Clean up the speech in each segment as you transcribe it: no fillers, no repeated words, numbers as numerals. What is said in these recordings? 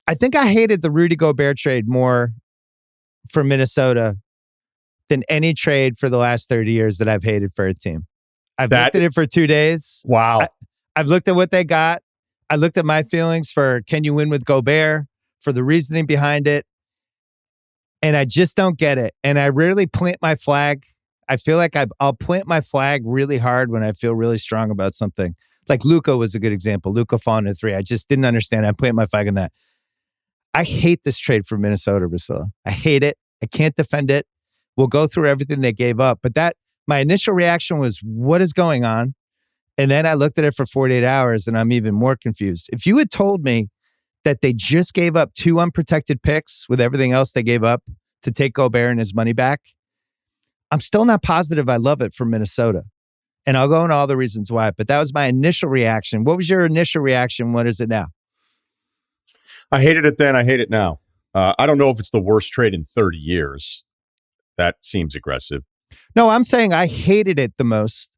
I think I hated the Rudy Gobert trade more for Minnesota than any trade for the last 30 years that I've hated for a team. I've looked at it for 2 days. Wow. I've looked at what they got. I looked at my feelings for can you win with Gobert, for the reasoning behind it. And I just don't get it. And I rarely plant my flag. I feel like I'll plant my flag really hard when I feel really strong about something. Like Luka was a good example. Luka falling to 3. I just didn't understand. I plant my flag on that. I hate this trade for Minnesota, Russillo. I hate it. I can't defend it. We'll go through everything they gave up. But my initial reaction was, what is going on? And then I looked at it for 48 hours and I'm even more confused. If you had told me that they just gave up 2 unprotected picks with everything else they gave up to take Gobert and his money back, I'm still not positive I love it for Minnesota. And I'll go into all the reasons why. But that was my initial reaction. What was your initial reaction? What is it now? I hated it then. I hate it now. I don't know if it's the worst trade in 30 years. That seems aggressive. No, I'm saying I hated it the most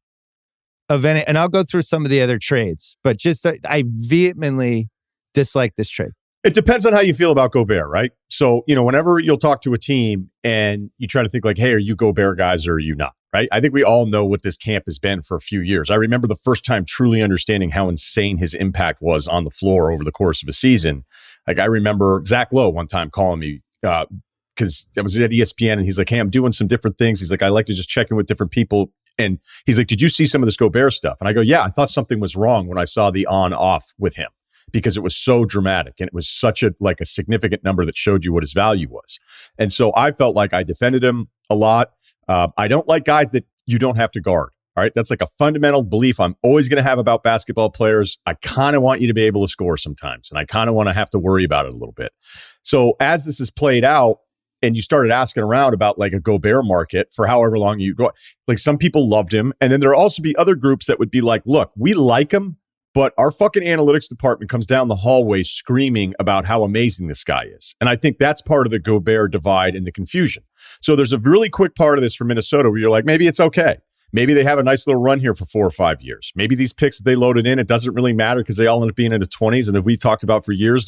of any. And I'll go through some of the other trades. But just I vehemently dislike this trade. It depends on how you feel about Gobert, right? So, whenever you'll talk to a team and you try to think like, hey, are you Gobert guys or are you not, right? I think we all know what this camp has been for a few years. I remember the first time truly understanding how insane his impact was on the floor over the course of a season. Like I remember Zach Lowe one time calling me because I was at ESPN and he's like, hey, I'm doing some different things. He's like, I like to just check in with different people. And he's like, did you see some of this Gobert stuff? And I go, yeah, I thought something was wrong when I saw the on-off with him, because it was so dramatic and it was such a significant number that showed you what his value was. And so I felt like I defended him a lot. I don't like guys that you don't have to guard. All right. That's like a fundamental belief I'm always going to have about basketball players. I kind of want you to be able to score sometimes, and I kind of want to have to worry about it a little bit. So as this has played out and you started asking around about like a Gobert market for however long you go, like some people loved him. And then there'll also be other groups that would be like, look, we like him, but our fucking analytics department comes down the hallway screaming about how amazing this guy is. And I think that's part of the Gobert divide and the confusion. So there's a really quick part of this for Minnesota where you're like, maybe it's okay. Maybe they have a nice little run here for 4 or 5 years. Maybe these picks that they loaded in, it doesn't really matter because they all end up being in the 20s. And if we talked about for years,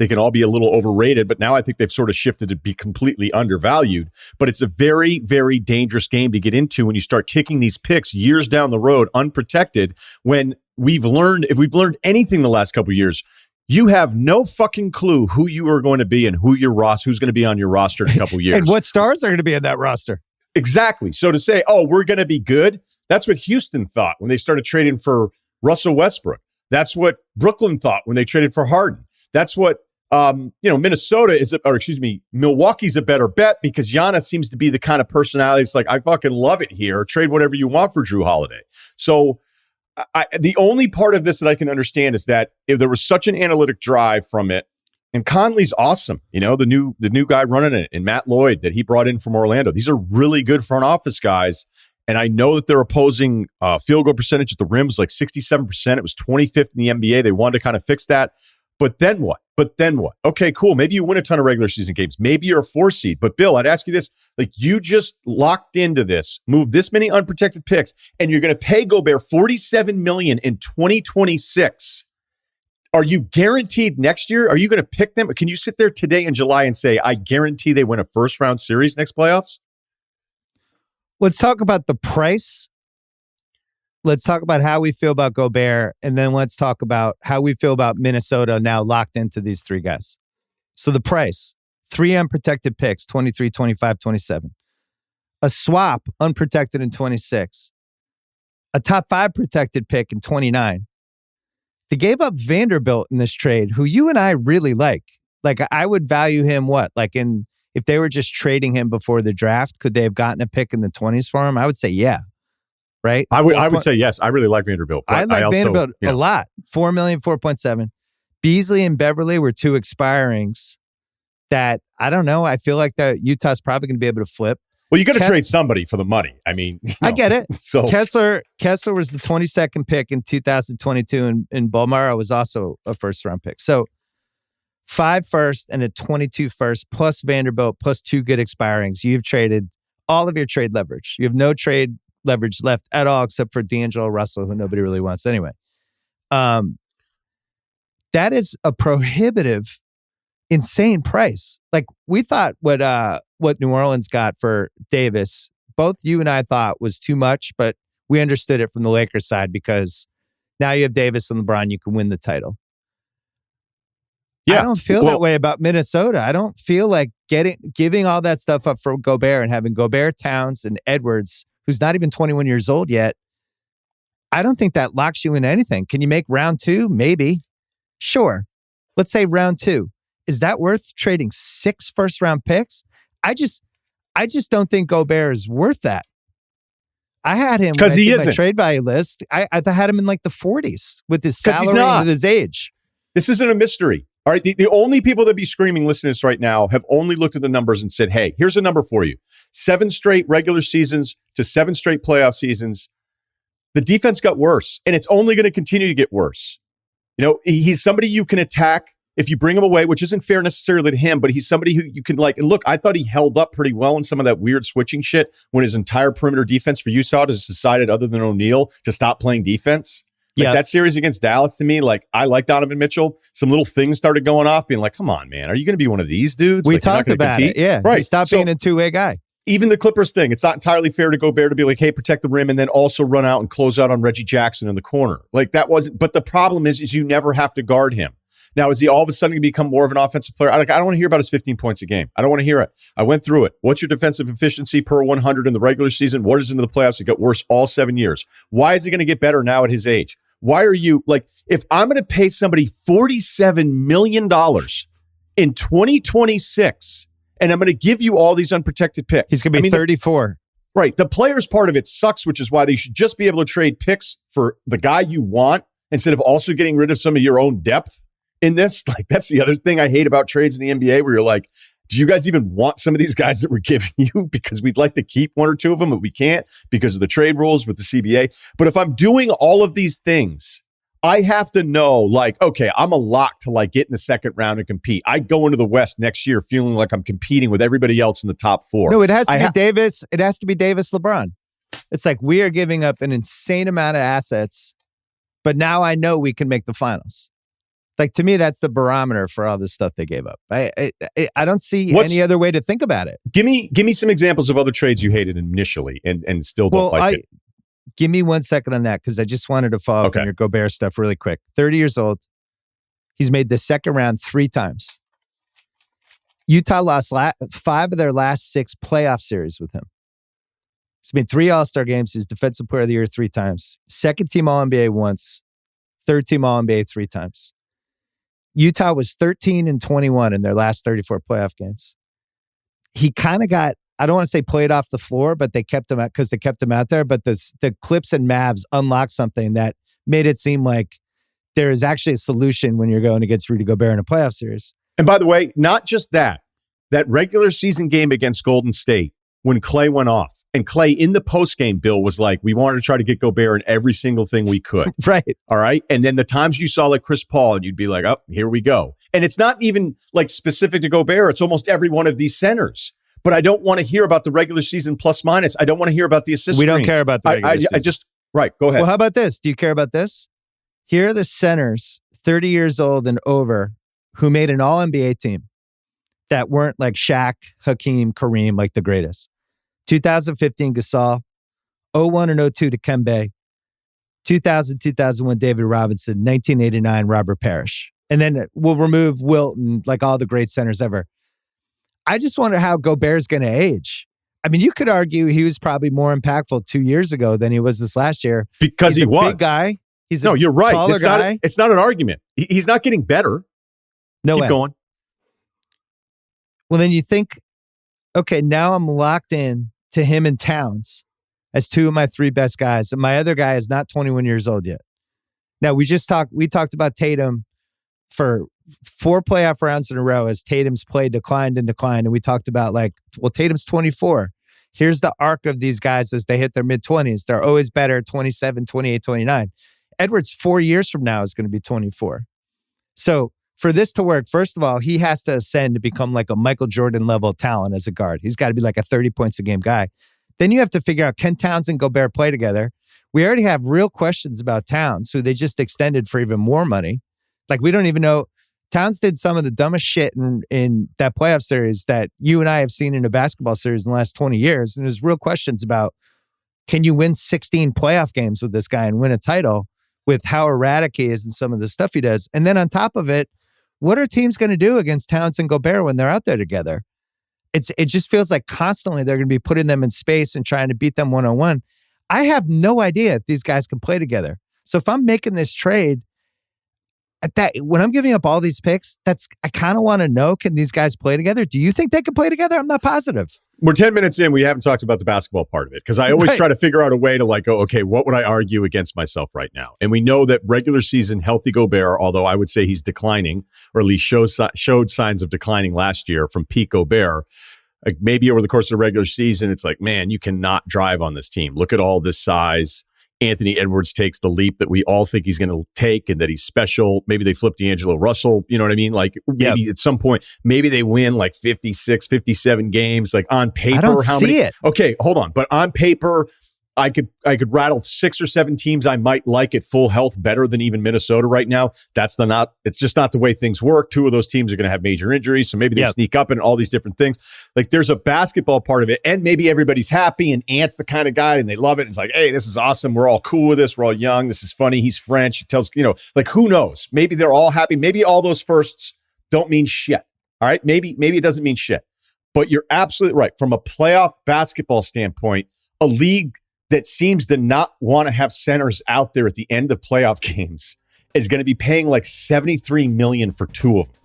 they can all be a little overrated. But now I think they've sort of shifted to be completely undervalued. But it's a very, very dangerous game to get into when you start kicking these picks years down the road unprotected, when if we've learned anything the last couple of years, you have no fucking clue who you are going to be and who's going to be on your roster in a couple of years. And what stars are going to be in that roster. Exactly. So to say, oh, we're going to be good, that's what Houston thought when they started trading for Russell Westbrook. That's what Brooklyn thought when they traded for Harden. That's what, Milwaukee's a better bet because Giannis seems to be the kind of personality that's like, I fucking love it here. Trade whatever you want for Drew Holiday. So the only part of this that I can understand is that if there was such an analytic drive from it, and Conley's awesome, the new guy running it, and Matt Lloyd that he brought in from Orlando. These are really good front office guys, and I know that their opposing field goal percentage at the rim was like 67%. It was 25th in the NBA. They wanted to kind of fix that. But then what? Okay, cool. Maybe you win a ton of regular season games. Maybe you're a 4 seed. But Bill, I'd ask you this. Like, you just locked into this, moved this many unprotected picks, and you're going to pay Gobert $47 million in 2026. Are you guaranteed next year? Are you going to pick them? Can you sit there today in July and say, I guarantee they win a first-round series next playoffs? Let's talk about the price. Let's talk about how we feel about Gobert, and then let's talk about how we feel about Minnesota now locked into these 3 guys. So the price, 3 unprotected picks, 23, 25, 27. A swap, unprotected in 26. A top 5 protected pick in 29. They gave up Vanderbilt in this trade, who you and I really like. Like, I would value him if they were just trading him before the draft, could they have gotten a pick in the 20s for him? I would say, yeah. Right? I would say yes. I really like Vanderbilt. I like Vanderbilt a lot. $4 million, 4.7. Beasley and Beverly were 2 expirings that, I don't know, I feel like that Utah's probably going to be able to flip. Well, you got to trade somebody for the money. I mean, I get it. So Kessler was the 22nd pick in 2022, and Bolmaro was also a first-round pick. So 5 first and a 22 first plus Vanderbilt plus 2 good expirings. You've traded all of your trade leverage. You have no trade leverage left at all except for D'Angelo Russell, who nobody really wants anyway. That is a prohibitive insane price. Like we thought what New Orleans got for Davis, both you and I thought was too much, but we understood it from the Lakers side because now you have Davis and LeBron, you can win the title. Yeah. I don't feel that way about Minnesota. I don't feel like giving all that stuff up for Gobert and having Gobert, Towns, and Edwards, who's not even 21 years old yet. I don't think that locks you in anything. Can you make round 2? Maybe. Sure. Let's say round 2. Is that worth trading 6 first-round picks? I just don't think Gobert is worth that. I had him because he isn't my trade value list. I had him in like the 40s with his salary and with his age. This isn't a mystery. All right. The only people that be screaming listening to this right now have only looked at the numbers and said, hey, here's a number for you. 7 straight regular seasons to 7 straight playoff seasons. The defense got worse, and it's only going to continue to get worse. You know, he's somebody you can attack if you bring him away, which isn't fair necessarily to him, but he's somebody who you can like. And look, I thought he held up pretty well in some of that weird switching shit when his entire perimeter defense for Utah just decided, other than O'Neal, to stop playing defense. Like that series against Dallas, to me, like I like Donovan Mitchell. Some little things started going off, being like, come on, man, are you going to be one of these dudes? We like, talked about it. Yeah. Right. He stopped being a two-way guy. Even the Clippers thing, it's not entirely fair to Gobert to be like, hey, protect the rim and then also run out and close out on Reggie Jackson in the corner. Like that wasn't, but the problem is you never have to guard him. Now, is he all of a sudden going to become more of an offensive player? I don't want to hear about his 15 points a game. I don't want to hear it. I went through it. What's your defensive efficiency per 100 in the regular season? What is into the playoffs? It got worse all 7 years. Why is he going to get better now at his age? Why are you like, if I'm going to pay somebody $47 million in 2026 and I'm going to give you all these unprotected picks? He's going to be 34. Right. The players part of it sucks, which is why they should just be able to trade picks for the guy you want instead of also getting rid of some of your own depth in this. Like, that's the other thing I hate about trades in the NBA, where you're like, do you guys even want some of these guys that we're giving you? Because we'd like to keep 1 or 2 of them, but we can't because of the trade rules with the CBA. But if I'm doing all of these things, I have to know, like, okay, I'm a lock to like get in the second round and compete. I go into the West next year feeling like I'm competing with everybody else in the top 4. No, it has to be Davis. It has to be Davis, LeBron. It's like we are giving up an insane amount of assets, but now I know we can make the finals. Like, to me, that's the barometer for all this stuff they gave up. I don't see any other way to think about it. Give me some examples of other trades you hated initially and still don't like it. Give me 1 second on that, because I just wanted to follow up on your Gobert stuff really quick. 30 years old. He's made the second round 3 times. Utah lost 5 of their last 6 playoff series with him. He's made 3 All-Star games. He's Defensive Player of the Year 3 times. Second team All-NBA once. Third team All-NBA 3 times. Utah was 13-21 in their last 34 playoff games. He kind of got, I don't want to say played off the floor, but they kept him out because they kept him out there. But the Clips and Mavs unlocked something that made it seem like there is actually a solution when you're going against Rudy Gobert in a playoff series. And by the way, not just that regular season game against Golden State when Clay went off. And Clay in the postgame, Bill, was like, we wanted to try to get Gobert in every single thing we could. Right. All right. And then the times you saw like Chris Paul, and you'd be like, oh, here we go. And it's not even like specific to Gobert. It's almost every one of these centers. But I don't want to hear about the regular season plus minus. I don't want to hear about the assist We don't screens. care about the regular season. I just, right. Go ahead. Well, how about this? Do you care about this? Here are the centers, 30 years old and over, who made an All-NBA team that weren't like Shaq, Hakeem, Kareem, like the greatest. 2015, Gasol. 01 and 02 to Kembe. 2000-2001, David Robinson. 1989, Robert Parrish. And then we'll remove Wilt and like all the great centers ever. I just wonder how Gobert's going to age. I mean, you could argue he was probably more impactful 2 years ago than he was this last year. Because he was. Big guy. He's you're right. Taller guy. It's not an argument. He's not getting better. No Keep way. going. Well, then you think, okay, now I'm locked in to him and Towns as 2 of my 3 best guys. And my other guy is not 21 years old yet. Now, we talked about Tatum for 4 playoff rounds in a row as Tatum's play declined. And we talked about like, well, Tatum's 24. Here's the arc of these guys as they hit their mid-20s. They're always better at 27, 28, 29. Edwards, 4 years from now, is going to be 24. So for this to work, first of all, he has to ascend to become like a Michael Jordan level talent as a guard. He's got to be like a 30 points a game guy. Then you have to figure out, can Towns and Gobert play together? We already have real questions about Towns, who they just extended for even more money. Like, we don't even know. Towns did some of the dumbest shit in that playoff series that you and I have seen in a basketball series in the last 20 years. And there's real questions about, can you win 16 playoff games with this guy and win a title with how erratic he is and some of the stuff he does? And then on top of it, what are teams going to do against Towns and Gobert when they're out there together? It just feels like constantly they're going to be putting them in space and trying to beat them one-on-one. I have no idea if these guys can play together. So if I'm making this trade, when I'm giving up all these picks, I kind of want to know, can these guys play together? Do you think they can play together? I'm not positive. We're 10 minutes in. We haven't talked about the basketball part of it because I always try to figure out a way to go, okay, what would I argue against myself right now? And we know that regular season healthy Gobert, although I would say he's declining, or at least showed signs of declining last year from peak Gobert. Like maybe over the course of the regular season, it's like, man, you cannot drive on this team. Look at all this size. Anthony Edwards takes the leap that we all think he's going to take and that he's special. Maybe they flip D'Angelo Russell. You know what I mean? Like maybe at some point, maybe they win like 56, 57 games. Like on paper, I don't see it. Okay, hold on. But on paper, I could rattle 6 or 7 teams I might like at full health better than even Minnesota right now. It's just not the way things work. 2 of those teams are going to have major injuries. So maybe they sneak up and all these different things. Like there's a basketball part of it. And maybe everybody's happy and Ant's the kind of guy and they love it. And it's like, hey, this is awesome. We're all cool with this. We're all young. This is funny. He's French. He tells, like who knows? Maybe they're all happy. Maybe all those firsts don't mean shit. All right. Maybe it doesn't mean shit. But you're absolutely right. From a playoff basketball standpoint, a league that seems to not want to have centers out there at the end of playoff games is going to be paying like $73 million for 2 of them.